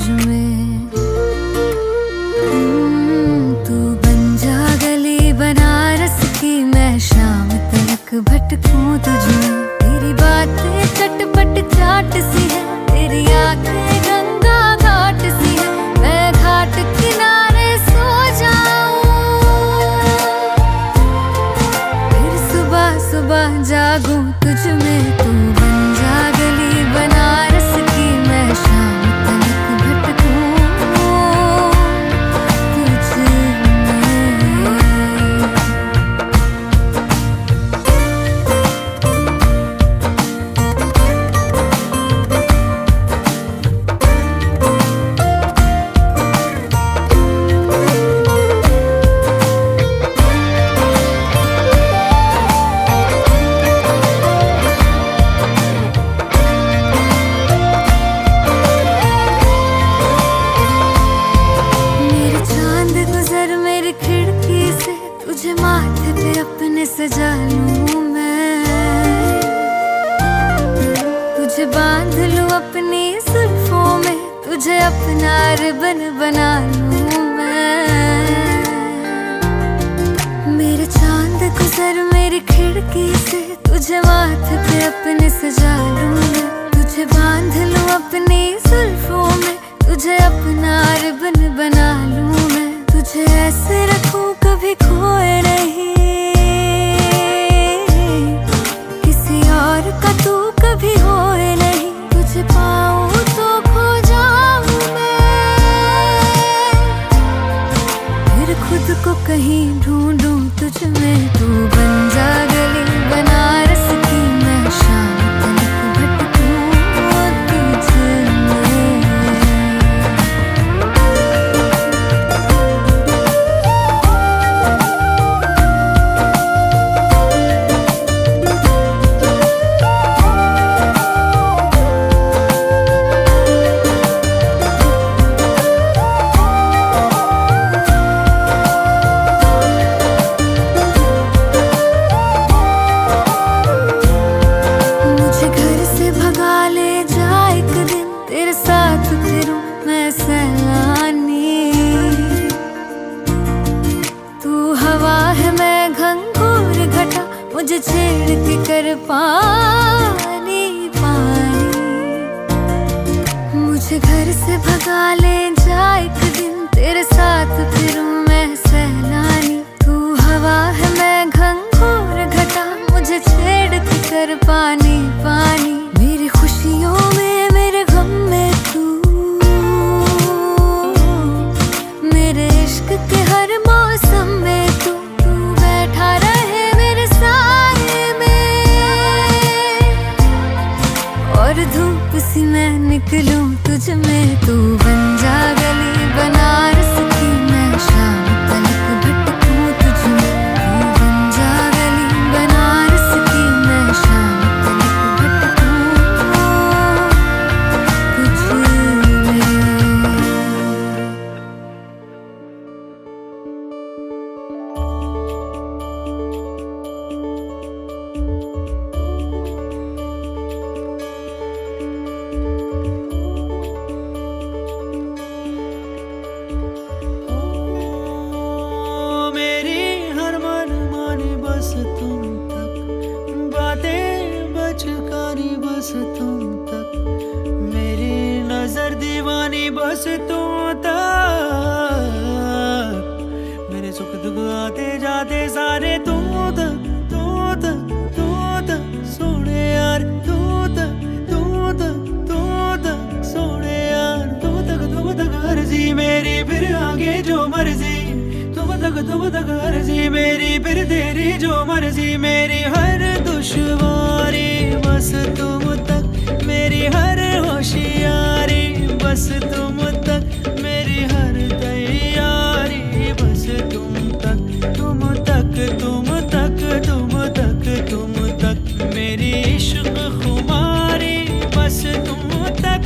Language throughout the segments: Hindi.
में। तू बन जा गली बनारस की, मैं शाम तक भटकूं तुझ में। तेरी बातें चटपट चाट सी है, तेरी आंखें गंगा घाट सी है। मैं घाट किनारे सो जाऊं, फिर सुबह सुबह जागूं तुझ में। तू बन जा गली बनारस की, मैं शाम तक भटकूं तुझ में। खिड़की से तुझे माथे पे अपने सजा लूं मैं, तुझे बांध लूं अपनी जुल्फों में, तुझे अपना रिबन बना लूं मैं। मेरे चांद गुजर मेरी खिड़की से, तुझे माथे पे अपने सजा लूं मैं, तुझे बांध लूं अपनी जुल्फों में, तुझे अपना रिबन बना लूं मैं। तुझे ऐसे रखूं कभी खोए नहीं, किसी और का तू कभी होए नहीं। तुझे पाऊं तो खो जाऊं मैं, फिर खुद को कहीं ढूंढूं तुझ में। तू बन जा गली बनारस की, मैं शाम तक भटकूं तुझ में। तेरे साथ फिरूं मैं सैलानी, तू हवा है मैं घंघोर घटा, मुझे छेड़ के कर पानी पानी। मुझे घर से भगा ले जा एक दिन, तेरे साथ फिरूं मैं सैलानी। तू हवा है मैं घंघोर घटा, मुझे छेड़ के कर पानी पानी। मेरी खुशियों में मेरे गम में तू, मेरे इश्क के हर मौसम में तू, तू बैठा रहे मेरे साए में, और धूप सी मैं निकलूं तुझ में। तू बन जा गली बनारस की, मैं शाम तक भटकूं तुझ में। तू बन जा गली बनारस की, मैं शाम तक भटकूं तुझ में। बस तुम तक बातें बचकानी, बस तुम तक मेरी नजर दीवानी, बस तुम तक मेरे सुख दुख आते जाते सारे तुम तक, तुम तक, तुम तक सोने यार, तुम तक, तुम तक, तुम तक सोने यार। तुम तक अर्जी मेरी, फिर आगे जो मर्जी। तुम तक अर्जी मेरी, फिर तेरी जो मर्जी। मेरी हर दुश्वारी बस तुम तक, मेरी हर होशियारी बस तुम तक, मेरी हर तैयारी बस तुम तक। तुम तक, तुम तक, तुम तक, तुम तक मेरी इश्क खुमारी बस तुम तक।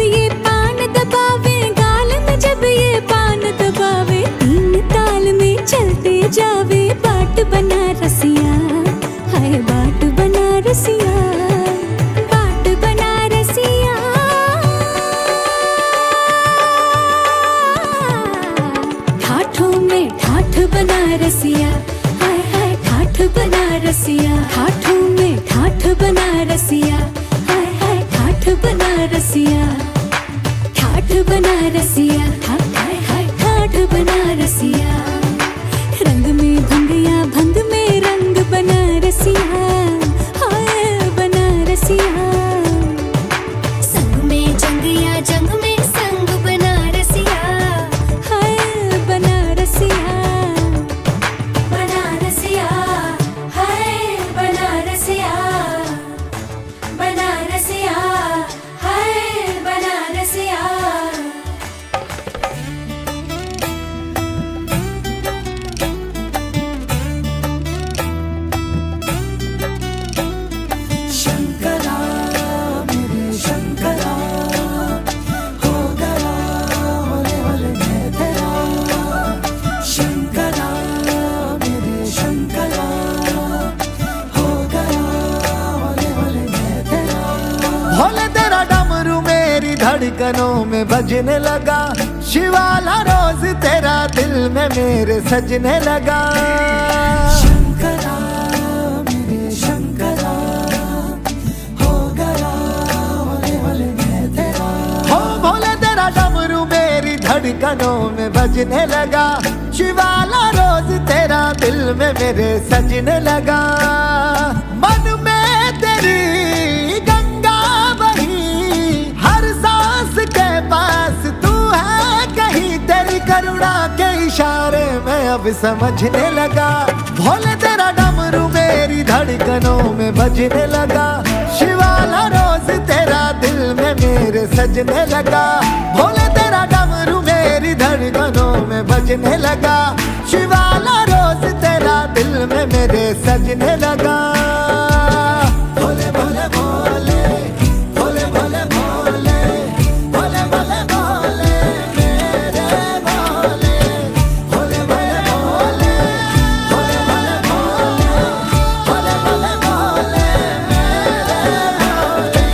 ये पान दबावे, गाल में जब ये पान दबावे, तीन ताल में चलते जावे, बाट बना रसिया, हाय बाट बना रसिया, बाट बना रसिया। ठाठों में ठाठ बना रसिया, हाय हाय ठाठ बना रसिया, ठाठों में ठाठ बना रसिया, हाय हाय ठाठ बना रसिया, ठाठ बना रसिया, हाय हाय ठाठ बना रसिया। रंग में भंगिया, भंग में रंग बना रसिया, हाय बना रसिया। संग में जंगिया, जंग में संग बना रसिया, हाय बना रसिया, बना रसिया, हाय बना रसिया, बना रसिया, हाय बना रसिया। शंकरा मेरे शंकरा, हो गया होले होले मैं तेरा। शंकरा मेरे शंकरा, हो गया होले होले मैं तेरा। भोले तेरा डमरू मेरी धड़कनों में बजने लगा, शिवाला रोज तेरा दिल में मेरे सजने लगा। शंकरा मेरे शंकरा, हो गया होले होले मैं तेरा। हो भोले तेरा डमरू मेरी धड़कनों में बजने लगा, शिवाला रोज तेरा दिल में मेरे सजने लगा। मन में तेरी गंगा बही, हर सांस के पास तू है कहीं, तेरी करुणा के इशारे में अब समझने लगा। भोले तेरा डमरू मेरी धड़कनों में बजने लगा, शिवाला रोज तेरा दिल में मेरे सजने लगा। भोले तेरा डमरू मेरी धड़कनों में बजने लगा, शिवाला रोज तेरा दिल में मेरे सजने लगा। भोले भोले भोले, भोले भोले भोले, भोले भोले भोले मेरे भोले। भोले भोले भोले, भोले भोले भोले, भोले भोले भोले मेरे भोले।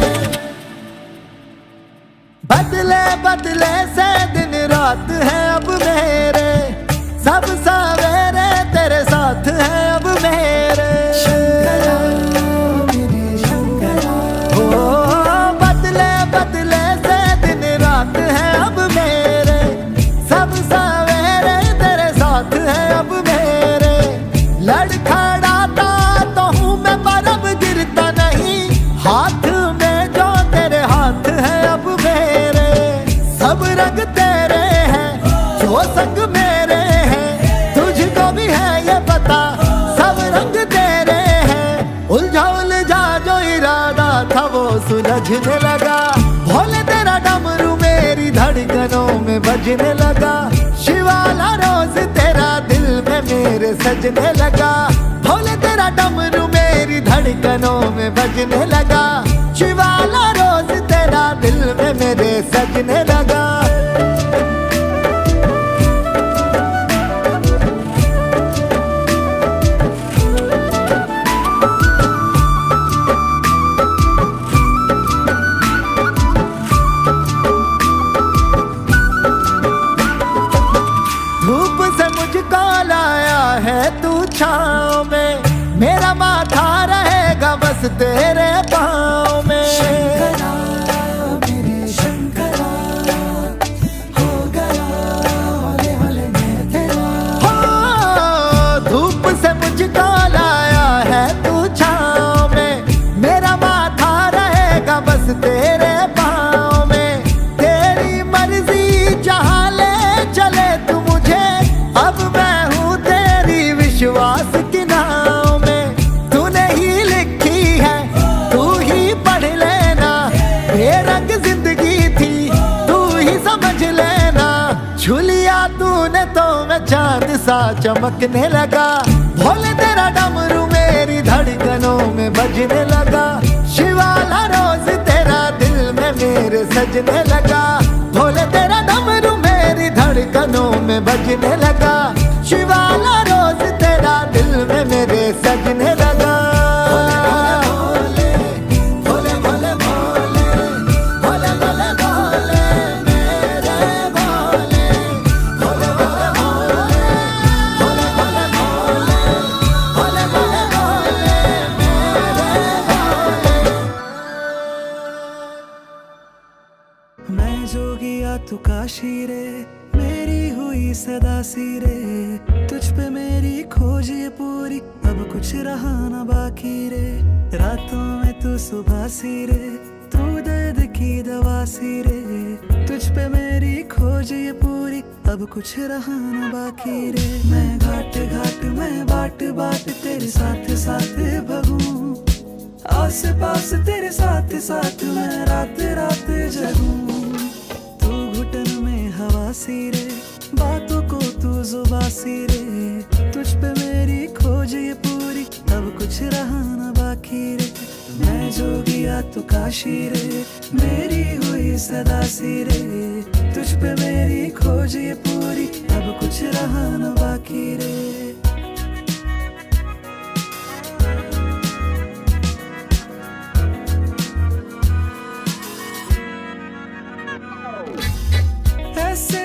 बदले बदले से दिन रात है अब मेरे, सब सवेरे तेरे साथ है अब मेरे। शंकरा मेरे शंकरा, ओ बदले बदले से दिन रात है अब मेरे, सब सवेरे तेरे साथ है अब मेरे। लड़खड़ाता तो हूँ मैं पर अब गिरता नहीं, हाथ में जो तेरे हाथ है अब मेरे। सब रंग तेरे हैं जो संग मेरे हैं, तुझको भी है ये पता सब रंग तेरे हैं। उलझा उलझा जो इरादा था वो सुलझने लगा, भोले तेरा डमरू मेरी धड़कनों में बजने लगा, शिवाला रोज तेरा दिल में मेरे सजने लगा। भोले तेरा डमरू मेरी धड़कनों में बजने लगा, शिवाला रोज तेरा दिल में मेरे सजने लगा। धूप से मुझको लाया है तू छाँव में, मेरा माथा रहेगा बस तेरे पाँव में। शंकरा मेरे शंकरा, हो गया होले होले मैं तेरा। हो धूप से मुझको लाया है तू छाँव में, मेरा माथा रहेगा बस तेरे पाँव में। तेरी मर्जी जहाँ ले चले तू मुझे, अब मैं हूँ तेरी विश्वास की नाव में। तूने ही लिखी है तू ही पढ़ लेना, बेरंग जिंदगी थी तू ही समझ लेना। छू लिया तूने तो मैं चांद सा चमकने लगा, भोले तेरा डमरू मेरी धड़कनों में बजने लगा, शिवाला रोज तेरा दिल में मेरे सज सजने लगा। भोले तेरा डमरू मेरी धड़कनों में बजने लगा। शिवाला रोज तेरा दिल में मेरे सजने लगा। भोले भोले भोले भोले भोले भोले भोले मेरे भोले। भोले भोले भोले भोले भोले भोले भोले भोले भोले मेरे भोले। मैं जोगिया तू काशी रे, मेरी हुई सदा सी रे। तुझ पे मेरी खोज ये पूरी, अब कुछ रहा ना बाकी रे। रातों में तू सुबह सी रे, तू दर्द की दवा सी रे। तुझ पे मेरी खोज ये पूरी, अब कुछ रहा ना बाकी रे। मैं घाट घाट मैं बाट बाट तेरे साथ साथ भगूं। आस पास तेरे साथ साथ मैं रात रात जगूं। तू घुटन में हवा सी रे, बातों को तू जुबा सी रे। तुझ पे मेरी खोज ये पूरी, अब कुछ रहा ना बाकी रे। मैं जोगिया तू काशी रे, मेरी हुई सदा सी रे। तुझ पे मेरी खोज ये पूरी, अब कुछ रहा ना बाकी रे। ऐसे